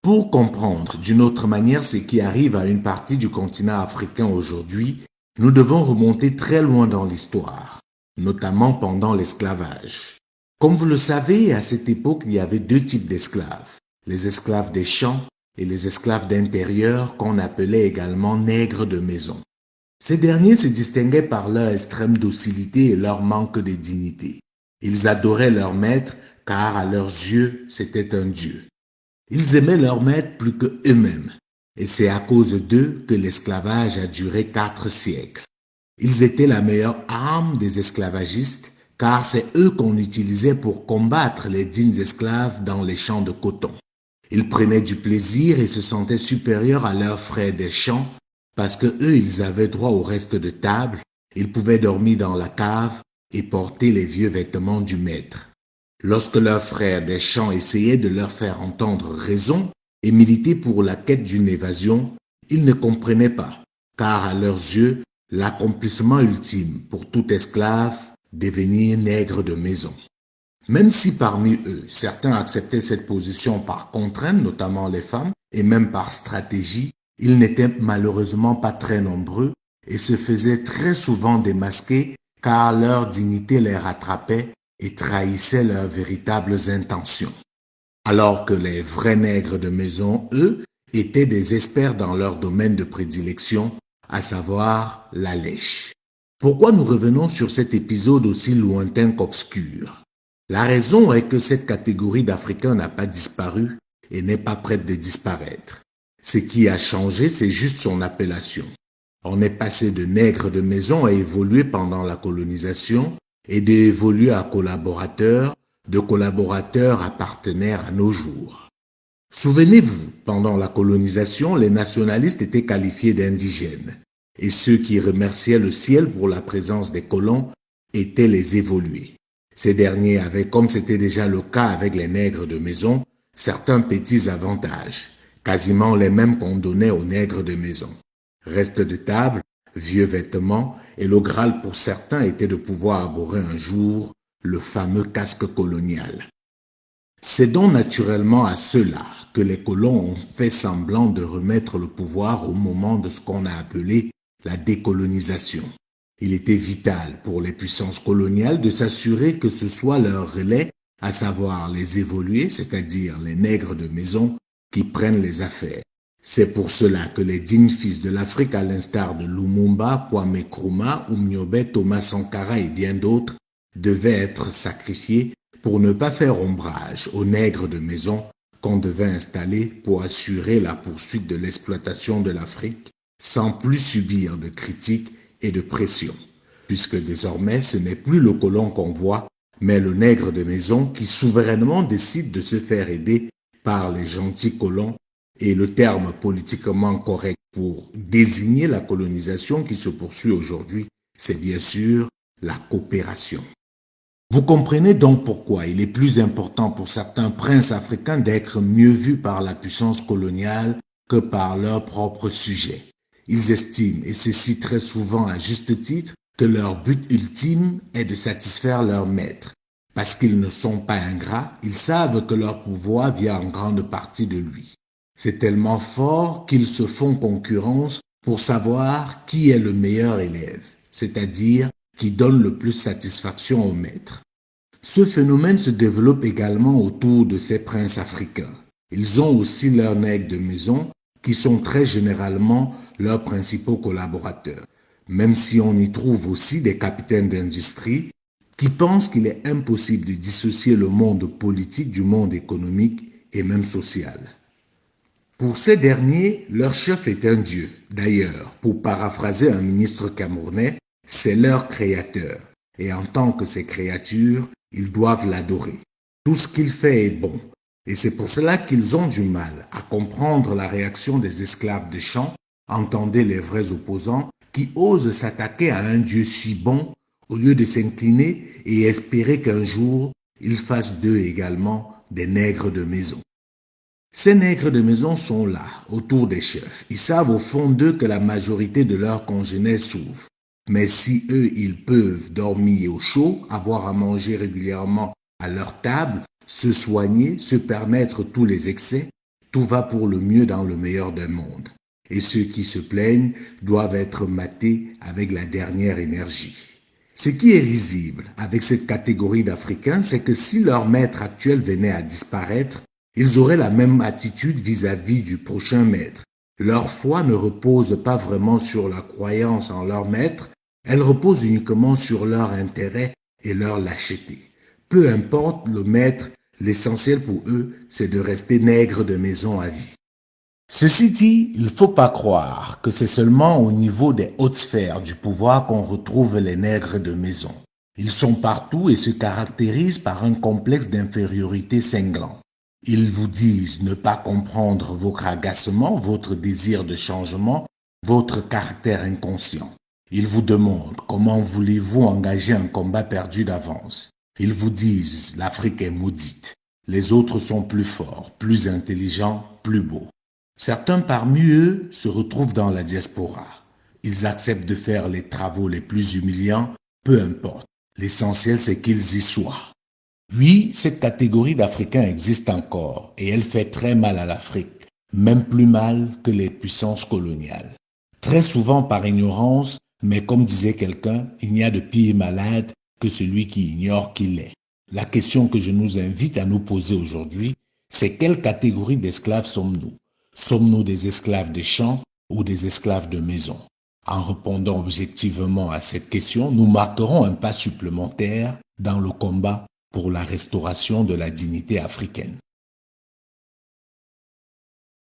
Pour comprendre d'une autre manière ce qui arrive à une partie du continent africain aujourd'hui, nous devons remonter très loin dans l'histoire, notamment pendant l'esclavage. Comme vous le savez, à cette époque, il y avait deux types d'esclaves, les esclaves des champs et les esclaves d'intérieur qu'on appelait également nègres de maison. Ces derniers se distinguaient par leur extrême docilité et leur manque de dignité. Ils adoraient leur maître car à leurs yeux, c'était un dieu. Ils aimaient leur maître plus que eux-mêmes, et c'est à cause d'eux que l'esclavage a duré 4 siècles. Ils étaient la meilleure arme des esclavagistes, car c'est eux qu'on utilisait pour combattre les dignes esclaves dans les champs de coton. Ils prenaient du plaisir et se sentaient supérieurs à leurs frères des champs, parce que eux, ils avaient droit au reste de table, ils pouvaient dormir dans la cave et porter les vieux vêtements du maître. Lorsque leurs frères des champs essayaient de leur faire entendre raison et militer pour la quête d'une évasion, ils ne comprenaient pas, car à leurs yeux, l'accomplissement ultime pour tout esclave, devenir nègre de maison. Même si parmi eux, certains acceptaient cette position par contrainte, notamment les femmes, et même par stratégie, ils n'étaient malheureusement pas très nombreux et se faisaient très souvent démasquer car leur dignité les rattrapait et trahissait leurs véritables intentions. Alors que les vrais nègres de maison, eux, étaient des experts dans leur domaine de prédilection, à savoir la lèche. Pourquoi nous revenons sur cet épisode aussi lointain qu'obscur? La raison est que cette catégorie d'Africains n'a pas disparu et n'est pas prête de disparaître. Ce qui a changé, c'est juste son appellation. On est passé de nègres de maison à évoluer pendant la colonisation et d'évoluer à collaborateurs, de collaborateurs à partenaires à nos jours. Souvenez-vous, pendant la colonisation, les nationalistes étaient qualifiés d'indigènes et ceux qui remerciaient le ciel pour la présence des colons étaient les évolués. Ces derniers avaient, comme c'était déjà le cas avec les nègres de maison, certains petits avantages, quasiment les mêmes qu'on donnait aux nègres de maison. Reste de table, vieux vêtements, et le Graal pour certains était de pouvoir arborer un jour le fameux casque colonial. C'est donc naturellement à ceux-là que les colons ont fait semblant de remettre le pouvoir au moment de ce qu'on a appelé la décolonisation. Il était vital pour les puissances coloniales de s'assurer que ce soit leur relais, à savoir les évolués, c'est-à-dire les nègres de maison, qui prennent les affaires. C'est pour cela que les dignes fils de l'Afrique, à l'instar de Lumumba, Kwame Nkrumah, Umnyobe, Thomas Sankara et bien d'autres, devaient être sacrifiés pour ne pas faire ombrage aux nègres de maison qu'on devait installer pour assurer la poursuite de l'exploitation de l'Afrique sans plus subir de critiques et de pression, puisque désormais ce n'est plus le colon qu'on voit, mais le nègre de maison qui souverainement décide de se faire aider par les gentils colons, et le terme politiquement correct pour désigner la colonisation qui se poursuit aujourd'hui, c'est bien sûr la coopération. Vous comprenez donc pourquoi il est plus important pour certains princes africains d'être mieux vus par la puissance coloniale que par leurs propres sujets. Ils estiment, et ceci très souvent à juste titre, que leur but ultime est de satisfaire leur maître. Parce qu'ils ne sont pas ingrats, ils savent que leur pouvoir vient en grande partie de lui. C'est tellement fort qu'ils se font concurrence pour savoir qui est le meilleur élève, c'est-à-dire qui donne le plus satisfaction au maître. Ce phénomène se développe également autour de ces princes africains. Ils ont aussi leurs nègres de maison qui sont très généralement leurs principaux collaborateurs, même si on y trouve aussi des capitaines d'industrie qui pensent qu'il est impossible de dissocier le monde politique du monde économique et même social. Pour ces derniers, leur chef est un dieu. D'ailleurs, pour paraphraser un ministre camerounais, c'est leur créateur. Et en tant que ses créatures, ils doivent l'adorer. Tout ce qu'il fait est bon. Et c'est pour cela qu'ils ont du mal à comprendre la réaction des esclaves de champ, entendez les vrais opposants, qui osent s'attaquer à un dieu si bon au lieu de s'incliner et espérer qu'un jour, il fasse d'eux également des nègres de maison. Ces nègres de maison sont là, autour des chefs. Ils savent au fond d'eux que la majorité de leurs congénères souffrent. Mais si eux, ils peuvent dormir au chaud, avoir à manger régulièrement à leur table, se soigner, se permettre tous les excès, Tout va pour le mieux dans le meilleur des mondes. Et ceux qui se plaignent doivent être matés avec la dernière énergie. Ce qui est risible avec cette catégorie d'Africains, c'est que si leur maître actuel venait à disparaître, ils auraient la même attitude vis-à-vis du prochain maître. Leur foi ne repose pas vraiment sur la croyance en leur maître, elle repose uniquement sur leur intérêt et leur lâcheté. Peu importe le maître, l'essentiel pour eux, c'est de rester nègres de maison à vie. Ceci dit, il ne faut pas croire que c'est seulement au niveau des hautes sphères du pouvoir qu'on retrouve les nègres de maison. Ils sont partout et se caractérisent par un complexe d'infériorité cinglant. Ils vous disent ne pas comprendre votre agacement, votre désir de changement, votre caractère inconscient. Ils vous demandent comment voulez-vous engager un combat perdu d'avance. Ils vous disent l'Afrique est maudite. Les autres sont plus forts, plus intelligents, plus beaux. Certains parmi eux se retrouvent dans la diaspora. Ils acceptent de faire les travaux les plus humiliants, peu importe. L'essentiel, c'est qu'ils y soient. Oui, cette catégorie d'Africains existe encore et elle fait très mal à l'Afrique, même plus mal que les puissances coloniales. Très souvent par ignorance, mais comme disait quelqu'un, il n'y a de pire malade que celui qui ignore qu'il est. La question que je nous invite à nous poser aujourd'hui, c'est quelle catégorie d'esclaves sommes-nous? Sommes-nous des esclaves des champs ou des esclaves de maison? En répondant objectivement à cette question, nous marquerons un pas supplémentaire dans le combat pour la restauration de la dignité africaine.